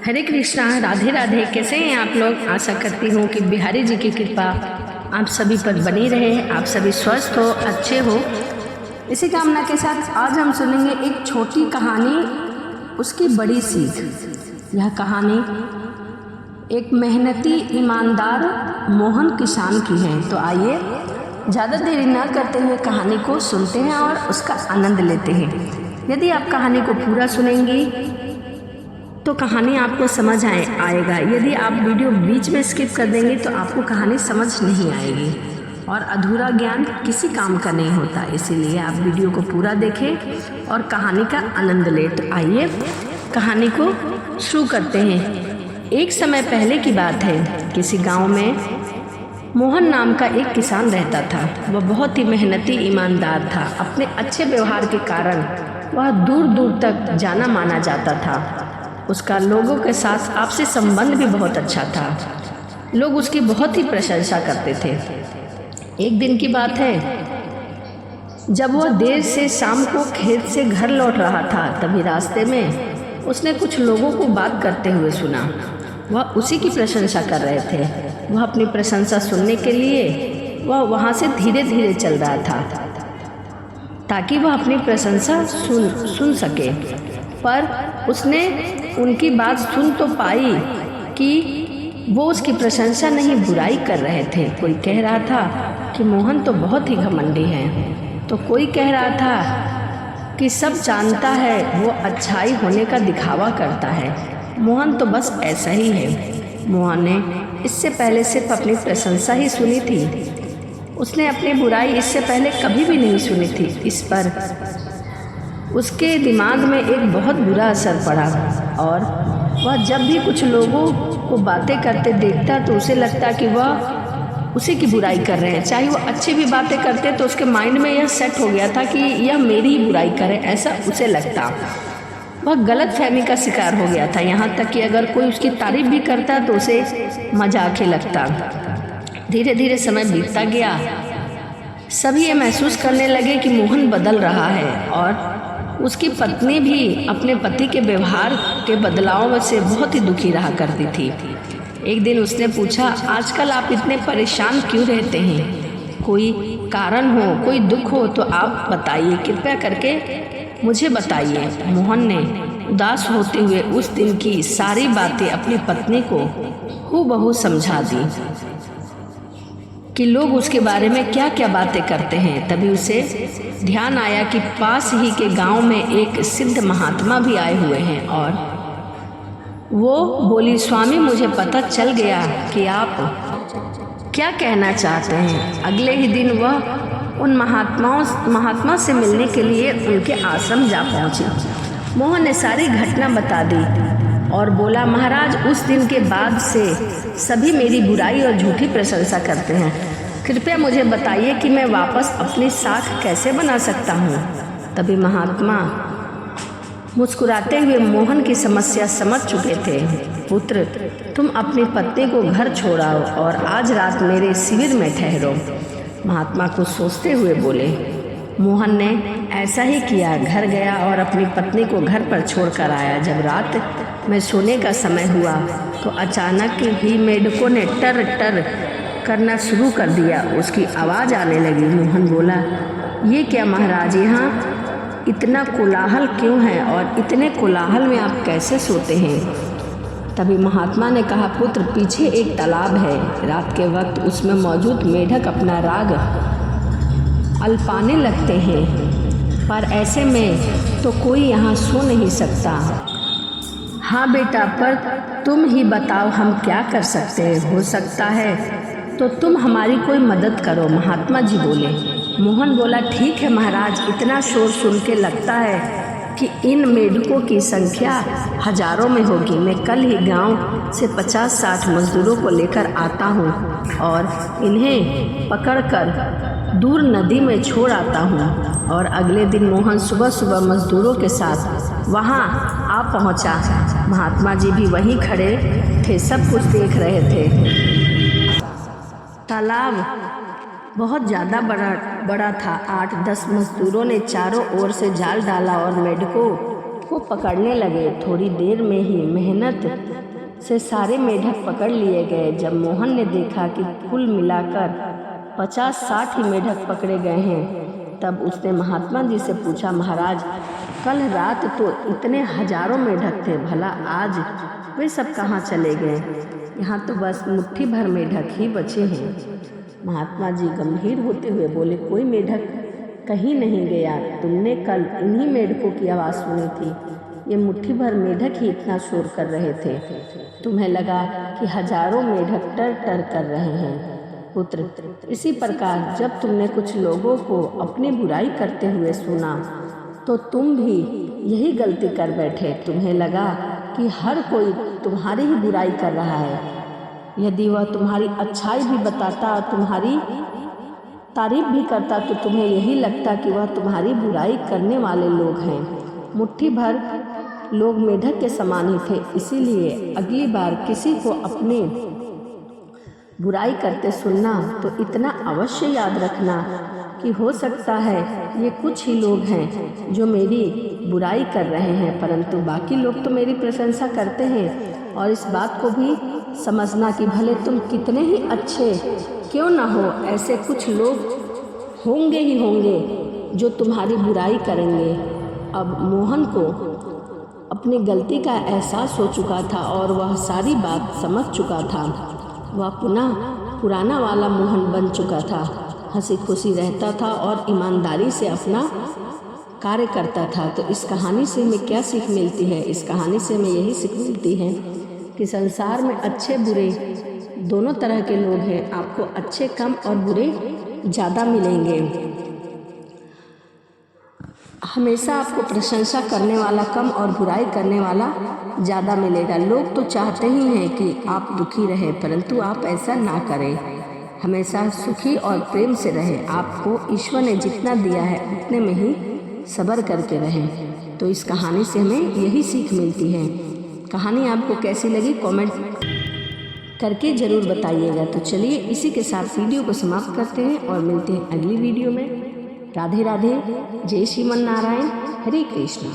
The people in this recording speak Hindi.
हरे कृष्णा, राधे राधे। कैसे हैं आप लोग? आशा करती हूँ कि बिहारी जी की कृपा आप सभी पर बनी रहे, आप सभी स्वस्थ हो, अच्छे हो। इसी कामना के साथ आज हम सुनेंगे एक छोटी कहानी, उसकी बड़ी सीख। यह कहानी एक मेहनती ईमानदार मोहन किसान की है। तो आइए ज़्यादा देरी न करते हुए कहानी को सुनते हैं और उसका आनंद लेते हैं। यदि आप कहानी को पूरा सुनेंगी तो कहानी आपको समझ आएगा। यदि आप वीडियो बीच में स्किप कर देंगे तो आपको कहानी समझ नहीं आएगी, और अधूरा ज्ञान किसी काम का नहीं होता। इसीलिए आप वीडियो को पूरा देखें और कहानी का आनंद लें। तो आइए कहानी को शुरू करते हैं। एक समय पहले की बात है, किसी गांव में मोहन नाम का एक किसान रहता था। वह बहुत ही मेहनती ईमानदार था। अपने अच्छे व्यवहार के कारण वह दूर दूर तक जाना माना जाता था। उसका लोगों के साथ आपसी संबंध भी बहुत अच्छा था। लोग उसकी बहुत ही प्रशंसा करते थे। एक दिन की बात है, जब वह देर से शाम को खेत से घर लौट रहा था, तभी रास्ते में उसने कुछ लोगों को बात करते हुए सुना। वह उसी की प्रशंसा कर रहे थे। वह अपनी प्रशंसा सुनने के लिए वह वहाँ से धीरे धीरे चल रहा था ताकि वह अपनी प्रशंसा सुन सके। पर उसने उनकी बात सुन तो पाई कि वो उसकी प्रशंसा नहीं, बुराई कर रहे थे। कोई कह रहा था कि मोहन तो बहुत ही घमंडी है, तो कोई कह रहा था कि सब जानता है, वो अच्छाई होने का दिखावा करता है, मोहन तो बस ऐसा ही है। मोहन ने इससे पहले सिर्फ अपनी प्रशंसा ही सुनी थी। उसने अपनी बुराई इससे पहले कभी भी नहीं सुनी थी। इस पर उसके दिमाग में एक बहुत बुरा असर पड़ा, और वह जब भी कुछ लोगों को बातें करते देखता तो उसे लगता कि वह उसी की बुराई कर रहे हैं। चाहे वो अच्छी भी बातें करते तो उसके माइंड में यह सेट हो गया था कि यह मेरी ही बुराई करे, ऐसा उसे लगता। वह गलत फहमी का शिकार हो गया था। यहाँ तक कि अगर कोई उसकी तारीफ भी करता तो उसे मजाक ही लगता। धीरे धीरे समय बीतता गया। सभी ये महसूस करने लगे कि मोहन बदल रहा है, और उसकी पत्नी भी अपने पति के व्यवहार के बदलाव से बहुत ही दुखी रहा करती थी। एक दिन उसने पूछा, आजकल आप इतने परेशान क्यों रहते हैं? कोई कारण हो, कोई दुख हो तो आप बताइए, कृपया करके मुझे बताइए। मोहन ने उदास होते हुए उस दिन की सारी बातें अपनी पत्नी को हूबहू समझा दी कि लोग उसके बारे में क्या क्या बातें करते हैं। तभी उसे ध्यान आया कि पास ही के गांव में एक सिद्ध महात्मा भी आए हुए हैं, और वो बोली, स्वामी मुझे पता चल गया कि आप क्या कहना चाहते हैं। अगले ही दिन वह उन महात्मा से मिलने के लिए उनके आश्रम जा पहुंची। मोहन ने सारी घटना बता दी और बोला, महाराज उस दिन के बाद से सभी मेरी बुराई और झूठी प्रशंसा करते हैं। कृपया मुझे बताइए कि मैं वापस अपनी साख कैसे बना सकता हूँ। तभी महात्मा मुस्कुराते हुए मोहन की समस्या समझ चुके थे। पुत्र, तुम अपनी पत्नी को घर छोड़ाओ और आज रात मेरे शिविर में ठहरो। महात्मा कुछ सोचते हुए बोले। मोहन ने ऐसा ही किया। घर गया और अपनी पत्नी को घर पर छोड़कर आया। जब रात में सोने का समय हुआ तो अचानक ही मेढकों ने टर टर करना शुरू कर दिया। उसकी आवाज़ आने लगी। मोहन बोला, ये क्या महाराज, यहाँ इतना कोलाहल क्यों है, और इतने कोलाहल में आप कैसे सोते हैं? तभी महात्मा ने कहा, पुत्र, पीछे एक तालाब है। रात के वक्त उसमें मौजूद मेढक अपना राग अल्पाने लगते हैं, पर ऐसे में तो कोई यहाँ सो नहीं सकता। हाँ बेटा, पर तुम ही बताओ हम क्या कर सकते हैं। हो सकता है तो तुम हमारी कोई मदद करो। महात्मा जी बोले। मोहन बोला, ठीक है महाराज, इतना शोर सुन के लगता है कि इन मेढकों की संख्या हजारों में होगी। मैं कल ही गांव से 50-60 मजदूरों को लेकर आता हूँ और इन्हें पकड़कर दूर नदी में छोड़ आता हूँ। और अगले दिन मोहन सुबह सुबह मजदूरों के साथ वहाँ आ पहुँचा। महात्मा जी भी वहीं खड़े थे, सब कुछ देख रहे थे। तालाब बहुत ज़्यादा बड़ा था। 8-10 मजदूरों ने चारों ओर से जाल डाला और मेढकों उसको पकड़ने लगे। थोड़ी देर में ही मेहनत से सारे मेढक पकड़ लिए गए। जब मोहन ने देखा कि कुल मिलाकर 50-60 ही मेढक पकड़े गए हैं, तब उसने महात्मा जी से पूछा, महाराज, कल रात तो इतने हजारों मेढक थे, भला आज वे सब कहाँ चले गए? यहाँ तो बस मुट्ठी भर मेढक ही बचे हैं। महात्मा जी गंभीर होते हुए बोले, कोई मेढक कहीं नहीं गया। तुमने कल इन्हीं मेढकों की आवाज़ सुनी थी। ये मुट्ठी भर मेढक ही इतना शोर कर रहे थे। तुम्हें लगा कि हजारों मेढक टर टर कर रहे हैं। पुत्र, इसी प्रकार जब तुमने कुछ लोगों को अपनी बुराई करते हुए सुना तो तुम भी यही गलती कर बैठे। तुम्हें लगा कि हर कोई तुम्हारी ही बुराई कर रहा है। यदि वह तुम्हारी अच्छाई भी बताता और तुम्हारी तारीफ भी करता तो तुम्हें यही लगता कि वह तुम्हारी बुराई करने वाले लोग हैं। मुट्ठी भर लोग मेढक के समान ही थे। इसीलिए अगली बार किसी को अपने बुराई करते सुनना तो इतना अवश्य याद रखना कि हो सकता है ये कुछ ही लोग हैं जो मेरी बुराई कर रहे हैं, परंतु बाकी लोग तो मेरी प्रशंसा करते हैं। और इस बात को भी समझना कि भले तुम कितने ही अच्छे क्यों ना हो, ऐसे कुछ लोग होंगे ही होंगे जो तुम्हारी बुराई करेंगे। अब मोहन को अपनी गलती का एहसास हो चुका था और वह सारी बात समझ चुका था। वह पुनः पुराना वाला मोहन बन चुका था। हंसी खुशी रहता था और ईमानदारी से अपना कार्य करता था। तो इस कहानी से हमें क्या सीख मिलती है? इस कहानी से हमें यही सीख मिलती है कि संसार में अच्छे बुरे दोनों तरह के लोग हैं। आपको अच्छे कम और बुरे ज़्यादा मिलेंगे। हमेशा आपको प्रशंसा करने वाला कम और बुराई करने वाला ज़्यादा मिलेगा। लोग तो चाहते ही हैं कि आप दुखी रहें, परंतु आप ऐसा ना करें। हमेशा सुखी और प्रेम से रहें। आपको ईश्वर ने जितना दिया है उतने में ही सब्र करके रहें। तो इस कहानी से हमें यही सीख मिलती है। कहानी आपको कैसी लगी कमेंट करके ज़रूर बताइएगा। तो चलिए इसी के साथ वीडियो को समाप्त करते हैं और मिलते हैं अगली वीडियो में। राधे राधे, जय श्रीमन नारायण, हरे कृष्णा।